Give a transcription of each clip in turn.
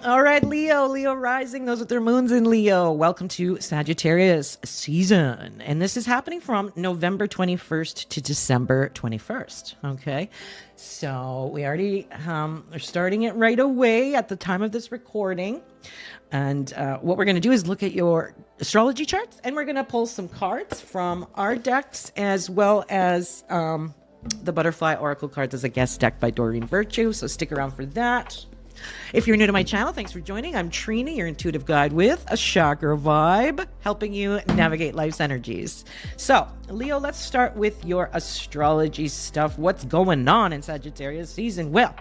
All right, Leo rising, those with their moons in Leo. Welcome to Sagittarius season. And this is happening from November 21st to December 21st. Okay. So we already are starting it right away at the time of this recording. And what we're going to do is look at your astrology charts, and we're going to pull some cards from our decks as well as the Butterfly Oracle cards as a guest deck by Doreen Virtue. So stick around for that. If you're new to my channel, thanks for joining. I'm Trina, your intuitive guide with a chakra vibe, helping you navigate life's energies. So, Leo, let's start with your astrology stuff. What's going on in Sagittarius season? Well,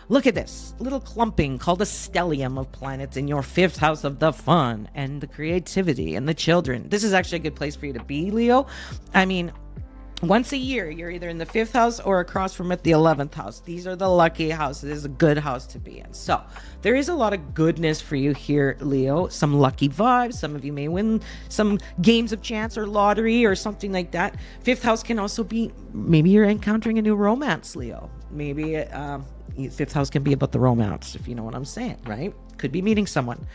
look at this little clumping called a stellium of planets in your fifth house of the fun and the creativity and the children. This is actually a good place for you to be, Leo. I mean, once a year, you're either in the fifth house or across from it, the 11th house. These are the lucky houses. This is a good house to be in. So there is a lot of goodness for you here, Leo. Some lucky vibes. Some of you may win some games of chance or lottery or something like that. Fifth house can also be, maybe you're encountering a new romance, Leo. Maybe fifth house can be about the romance, if you know what I'm saying, right? Could be meeting someone.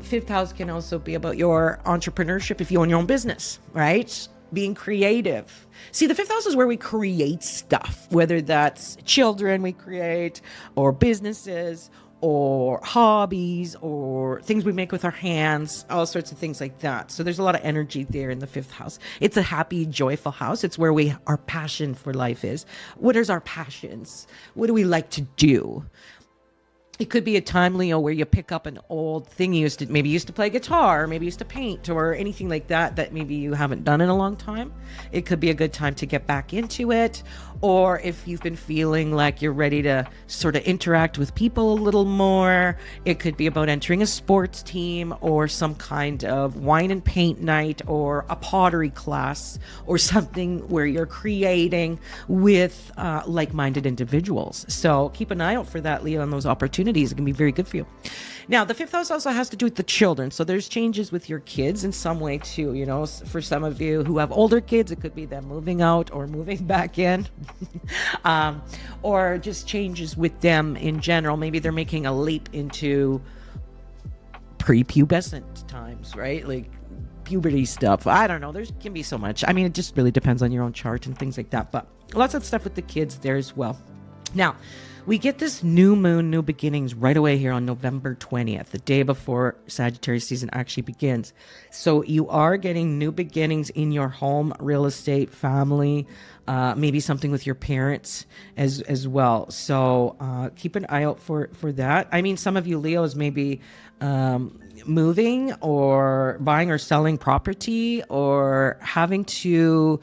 Fifth house can also be about your entrepreneurship if you own your own business, right? Being creative. See, the fifth house is where we create stuff, whether that's children we create, or businesses, or hobbies, or things we make with our hands, all sorts of things like that. So there's a lot of energy there in the fifth house. It's a happy, joyful house. It's where our passion for life is. What is our passions? What do we like to do? It could be a time, Leo, where you pick up an old thing you used to play guitar, maybe used to paint or anything like that, that maybe you haven't done in a long time. It could be a good time to get back into it. Or if you've been feeling like you're ready to sort of interact with people a little more, it could be about entering a sports team or some kind of wine and paint night or a pottery class or something where you're creating with like-minded individuals. So keep an eye out for that, Leo, and those opportunities. It can be very good for you. Now, the fifth house also has to do with the children. So there's changes with your kids in some way too. You know, for some of you who have older kids, it could be them moving out or moving back in. Or just changes with them in general. Maybe they're making a leap into prepubescent times, right? Like puberty stuff. I don't know. There can be so much. I mean, it just really depends on your own chart and things like that. But lots of stuff with the kids there as well. Now, we get this new moon, new beginnings right away here on November 20th, the day before Sagittarius season actually begins. So you are getting new beginnings in your home, real estate, family, maybe something with your parents as well. So keep an eye out for that. I mean, some of you Leos may be moving or buying or selling property or having to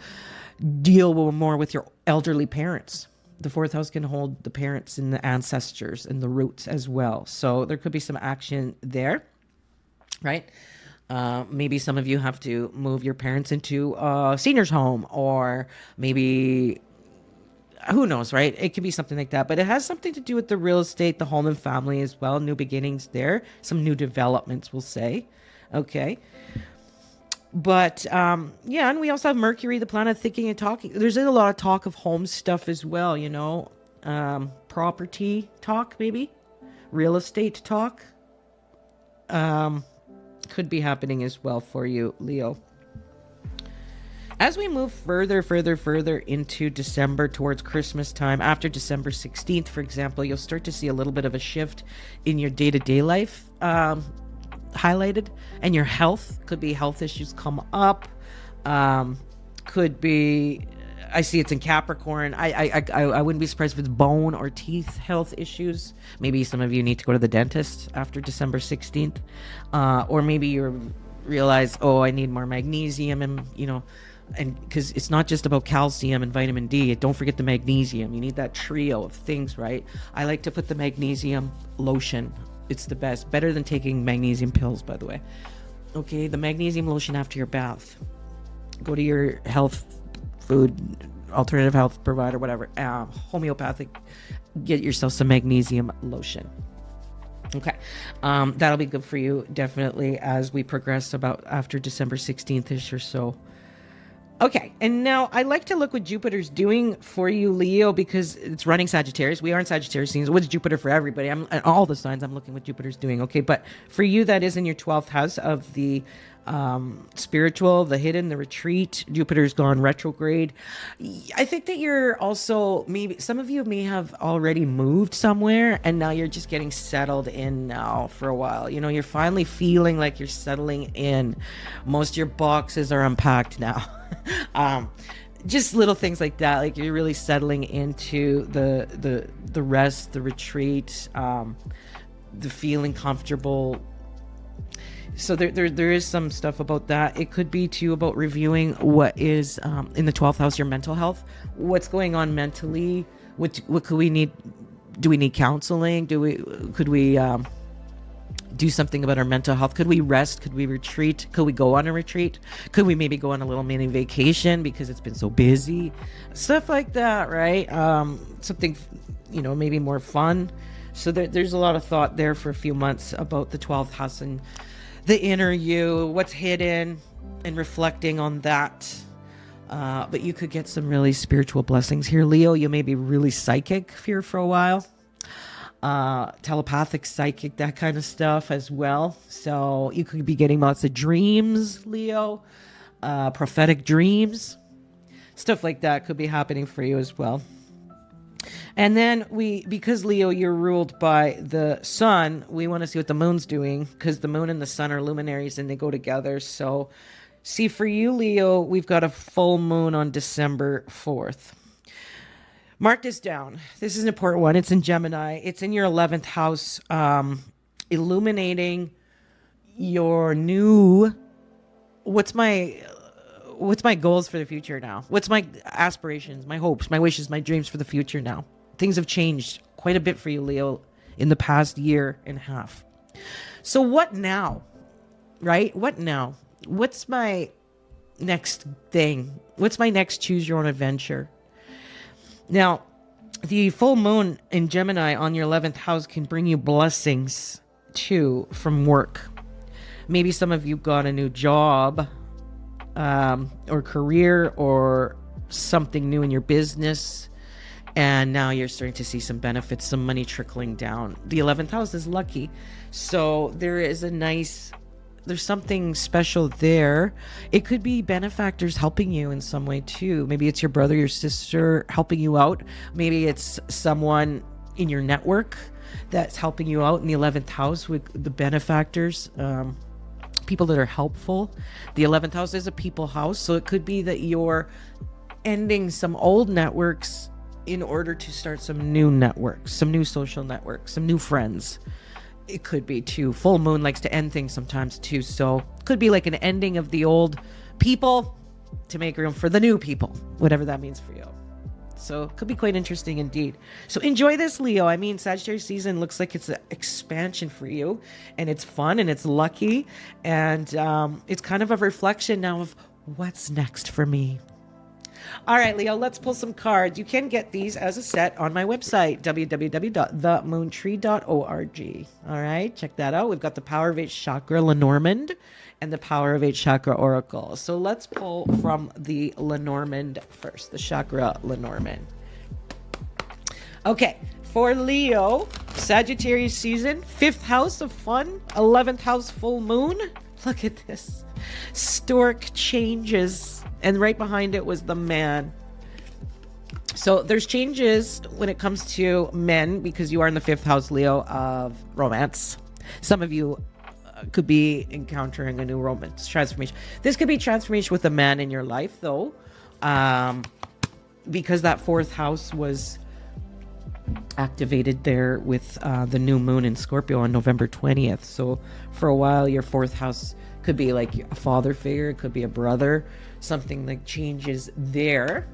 deal more with your elderly parents. The fourth house can hold the parents and the ancestors and the roots as well. So there could be some action there, right? Maybe some of you have to move your parents into a senior's home, or maybe, who knows, right? It could be something like that. But it has something to do with the real estate, the home and family as well. New beginnings there. Some new developments, we'll say. Okay. But yeah, and we also have Mercury, the planet of thinking and talking. There's a lot of talk of home stuff as well, you know, property talk, maybe real estate talk could be happening as well for you, Leo. As we move further into December towards Christmas time, after December 16th, for example, you'll start to see a little bit of a shift in your day-to-day life highlighted, and your health. Could be health issues come up, could be, I see it's in Capricorn. I wouldn't be surprised if it's bone or teeth health issues. Maybe some of you need to go to the dentist after December 16th, or maybe you realize, oh, I need more magnesium, and you know, and because it's not just about calcium and vitamin D. Don't forget the magnesium. You need that trio of things, right? I like to put the magnesium lotion. It's the best. Better than taking magnesium pills, by the way. Okay, the magnesium lotion after your bath. Go to your health food, alternative health provider, whatever, homeopathic. Get yourself some magnesium lotion. Okay, that'll be good for you, definitely, as we progress about after December 16th-ish or so. Okay, and now I like to look what Jupiter's doing for you, Leo, because it's running Sagittarius. We are in Sagittarius seasons. What's Jupiter for everybody? I'm all the signs. I'm looking what Jupiter's doing. Okay, but for you, that is in your 12th house of the spiritual, the hidden, the retreat. Jupiter's gone retrograde. I think that you're also, maybe some of you may have already moved somewhere, and now you're just getting settled in now for a while. You know, you're finally feeling like you're settling in. Most of your boxes are unpacked now. Just little things like that, like you're really settling into the rest, the retreat, the feeling comfortable. So there is some stuff about that. It could be too about reviewing what is in the 12th house, your mental health, what's going on mentally, what could we need. Do we need counseling? Could we do something about our mental health? Could we rest? Could we retreat? Could we go on a retreat? Could we maybe go on a little mini vacation because it's been so busy? Stuff like that, right? Something, maybe more fun. So there's a lot of thought there for a few months about the 12th house and the inner you, what's hidden, and reflecting on that. But you could get some really spiritual blessings here, Leo. You may be really psychic here for a while. Telepathic, psychic, that kind of stuff as well. So you could be getting lots of dreams, Leo, prophetic dreams, stuff like that could be happening for you as well. And then because Leo, you're ruled by the sun, we want to see what the moon's doing, because the moon and the sun are luminaries and they go together. So see, for you, Leo, we've got a full moon on December 4th. Mark this down. This is an important one. It's in Gemini. It's in your 11th house, illuminating your new, what's my goals for the future now? What's my aspirations, my hopes, my wishes, my dreams for the future now? Things have changed quite a bit for you, Leo, in the past year and a half. So what now, right? What now? What's my next thing? What's my next choose your own adventure? Now, the full moon in Gemini on your 11th house can bring you blessings too from work. Maybe some of you got a new job or career or something new in your business, and now you're starting to see some benefits, some money trickling down. The 11th house is lucky, so there's something special there. It could be benefactors helping you in some way too. Maybe it's your brother, your sister helping you out. Maybe it's someone in your network that's helping you out in the 11th house with the benefactors, people that are helpful. The 11th house is a people house, so it could be that you're ending some old networks in order to start some new networks, some new social networks, some new friends. It could be too. Full moon likes to end things sometimes too. So could be like an ending of the old people to make room for the new people, whatever that means for you. So it could be quite interesting indeed. So enjoy this, Leo. I mean, Sagittarius season looks like it's an expansion for you, and it's fun and it's lucky. And it's kind of a reflection now of what's next for me. All right, Leo, let's pull some cards. You can get these as a set on my website, www.themoontree.org. All right, check that out. We've got the Power of 8 Chakra Lenormand and the Power of 8 Chakra Oracle. So let's pull from the Lenormand first, the Chakra Lenormand. Okay, for Leo, Sagittarius season, 5th house of fun, 11th house full moon. Look at this. Stork changes. And right behind it was the man. So there's changes when it comes to men, because you are in the 5th house, Leo, of romance. Some of you could be encountering a new romance transformation. This could be transformation with a man in your life, though, because that 4th house was activated there with the new moon in Scorpio on November 20th. So for a while, your 4th house could be like a father figure. It could be a brother. Something like changes there.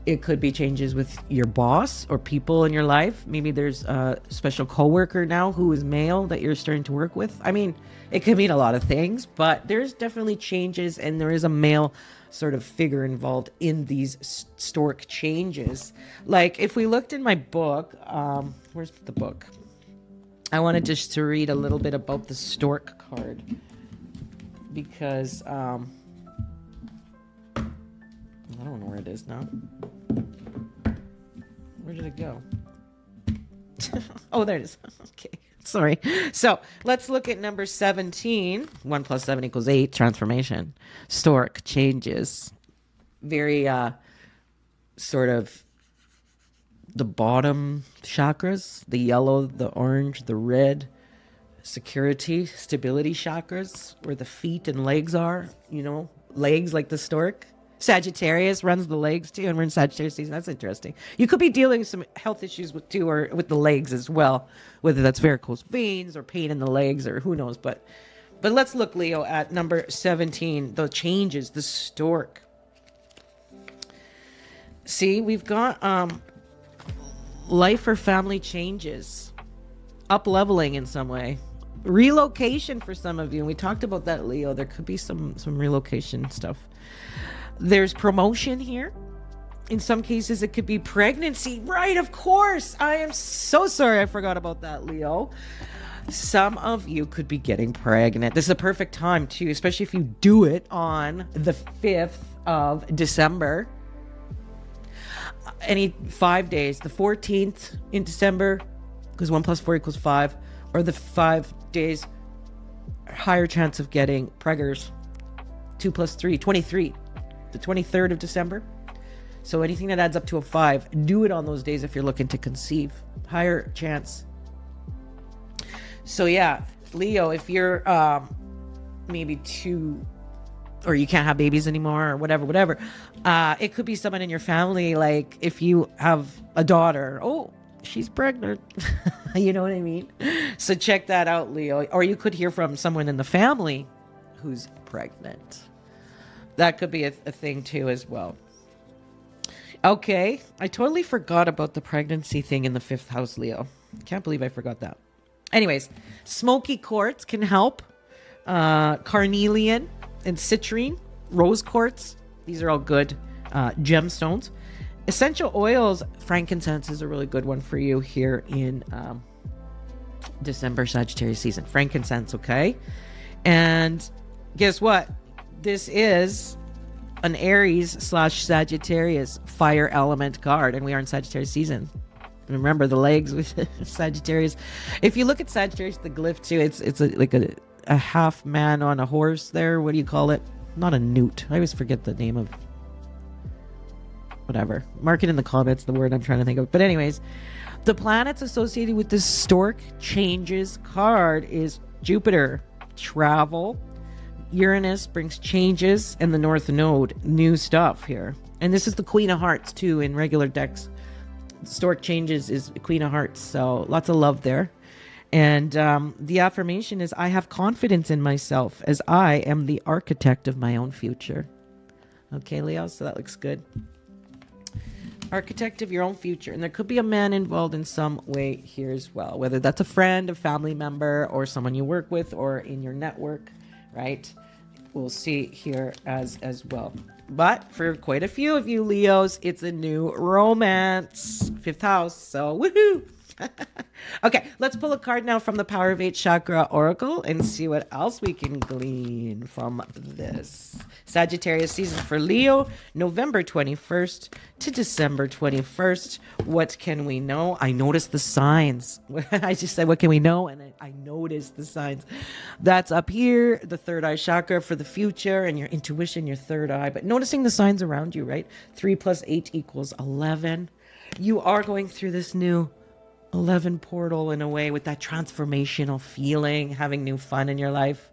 It could be changes with your boss or people in your life. Maybe there's a special coworker now who is male that you're starting to work with. I mean, it could mean a lot of things, but there's definitely changes, and there is a male sort of figure involved in these stork changes. Like if we looked in my book, where's the book? I wanted just to read a little bit about the stork card, because I don't know where it is now. Where did it go? Oh, there it is. Okay. Sorry. So let's look at number 17. 1 + 7 = 8. Transformation. Stork changes. Very sort of the bottom chakras, the yellow, the orange, the red, security, stability chakras, where the feet and legs are, you know, legs like the stork. Sagittarius runs the legs too, and we're in Sagittarius season. That's interesting. You could be dealing with some health issues with too, or with the legs as well, whether that's varicose veins or pain in the legs or who knows. But let's look, Leo, at number 17, the changes, the stork. See, we've got life or family changes, up leveling in some way, relocation for some of you. And we talked about that, Leo. There could be some relocation stuff. There's promotion here. In some cases, it could be pregnancy. Right, of course. I am so sorry I forgot about that, Leo. Some of you could be getting pregnant. This is a perfect time, too, especially if you do it on the 5th of December. Any 5 days. The 14th in December, because 1 + 4 = 5. Or the 5 days, higher chance of getting preggers. 2 + 3, 23. The 23rd of December. So anything that adds up to a 5, do it on those days if you're looking to conceive. Higher chance. So yeah, Leo, if you're maybe too, or you can't have babies anymore or whatever, it could be someone in your family. Like if you have a daughter, oh, she's pregnant. You know what I mean? So check that out, Leo. Or you could hear from someone in the family who's pregnant. That could be a thing too as well. Okay, I totally forgot about the pregnancy thing in the 5th house, Leo. Can't believe I forgot that. Anyways, smoky quartz can help. Carnelian and citrine, rose quartz. These are all good gemstones. Essential oils, frankincense is a really good one for you here in December Sagittarius season. Frankincense, okay? And guess what? This is an Aries/Sagittarius fire element card, and we are in Sagittarius season. Remember the legs with Sagittarius. If you look at Sagittarius, the glyph too, it's like a half man on a horse there. What do you call it? Not a newt. I always forget the name of whatever. Mark it in the comments, the word I'm trying to think of. But anyways, the planets associated with this stork changes card is Jupiter, travel. Uranus brings changes, and the North Node, new stuff here. And this is the Queen of Hearts too in regular decks. Stork changes is Queen of Hearts, so lots of love there. And the affirmation is, I have confidence in myself as I am the architect of my own future. Okay, Leo, so that looks good. Architect of your own future. And there could be a man involved in some way here as well, whether that's a friend, a family member, or someone you work with, or in your network, right? We'll see here as well. But for quite a few of you Leos, it's a new romance. 5th house. So woohoo! Okay, let's pull a card now from the Power of 8 Chakra Oracle and see what else we can glean from this. Sagittarius season for Leo, November 21st to December 21st. What can we know? I noticed the signs. I just said, what can we know? And I noticed the signs. That's up here, the third eye chakra for the future and your intuition, your third eye. But noticing the signs around you, right? 3 + 8 = 11. You are going through this new 11 portal in a way with that transformational feeling, having new fun in your life,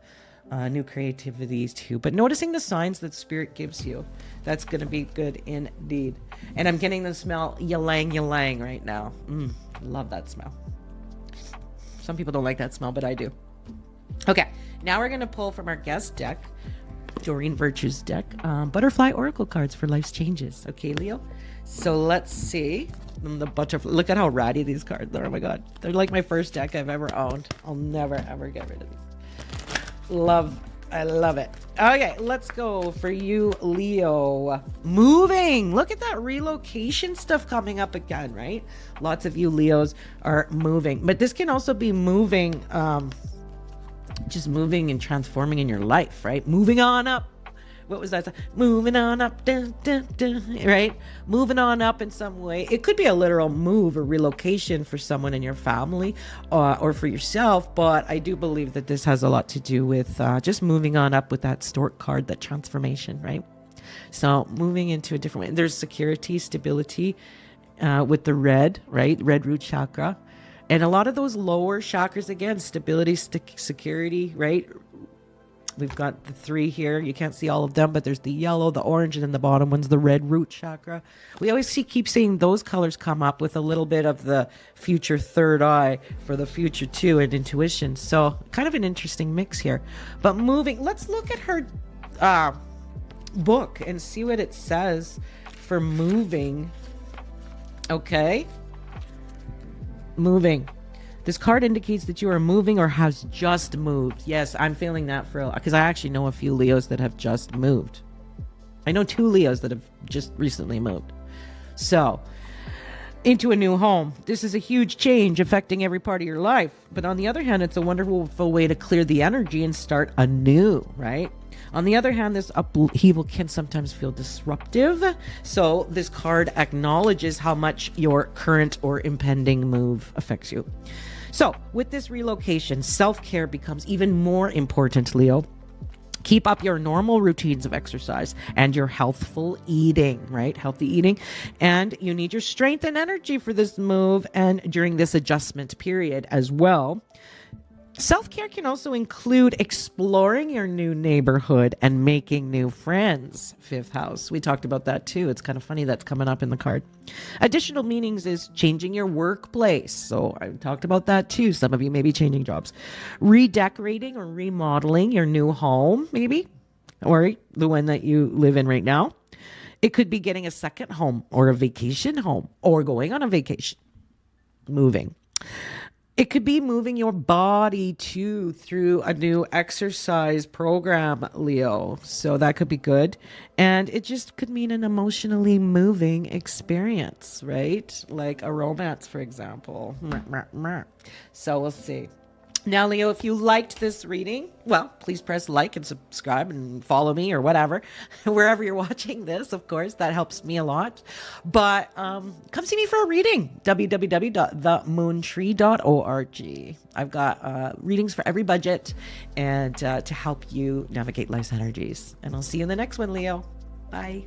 new creativities too. But noticing the signs that spirit gives you, that's going to be good indeed. And I'm getting the smell ylang ylang right now. Love that smell. Some people don't like that smell, but I do. Okay, now we're going to pull from our guest deck, Doreen Virtue's deck, Butterfly Oracle cards for life's changes. Okay, Leo? So let's see. The butterfly. Look at how ratty these cards are. Oh my god. They're like my first deck I've ever owned. I'll never ever get rid of these. I love it. Okay, let's go for you, Leo. Moving. Look at that relocation stuff coming up again, right? Lots of you Leos are moving. But this can also be moving, just moving and transforming in your life, right? Moving on up What was that? Moving on up, dun, dun, dun, right? Moving on up in some way. It could be a literal move or relocation for someone in your family or for yourself, but I do believe that this has a lot to do with just moving on up with that stork card, that transformation, right? So moving into a different way. There's security, stability with the red, right? Red root chakra. And a lot of those lower chakras, again, stability, security, right? We've got the 3 here. You can't see all of them, but there's the yellow, the orange, and then the bottom one's the red root chakra. We always keep seeing those colors come up with a little bit of the future third eye for the future too, and intuition. So kind of an interesting mix here. But moving, let's look at her book and see what it says for moving. Okay. Moving. This card indicates that you are moving or has just moved. Yes, I'm feeling that because I actually know a few Leos that have just moved. I know 2 Leos that have just recently moved. So, into a new home. This is a huge change affecting every part of your life. But on the other hand, it's a wonderful way to clear the energy and start anew, right? On the other hand, this upheaval can sometimes feel disruptive. So this card acknowledges how much your current or impending move affects you. So with this relocation, self-care becomes even more important, Leo. Keep up your normal routines of exercise and your healthful eating, right? Healthy eating. And you need your strength and energy for this move and during this adjustment period as well. Self-care can also include exploring your new neighborhood and making new friends. 5th house. We talked about that too. It's kind of funny that's coming up in the card. Additional meanings is changing your workplace. So I talked about that too. Some of you may be changing jobs. Redecorating or remodeling your new home, maybe, or the one that you live in right now. It could be getting a second home or a vacation home or going on a vacation. Moving. It could be moving your body too through a new exercise program, Leo. So that could be good. And it just could mean an emotionally moving experience, right? Like a romance, for example. So we'll see. Now, Leo, if you liked this reading, well, please press like and subscribe and follow me or whatever, wherever you're watching this, of course, that helps me a lot. But come see me for a reading, www.themoontree.org. I've got readings for every budget and to help you navigate life's energies. And I'll see you in the next one, Leo. Bye.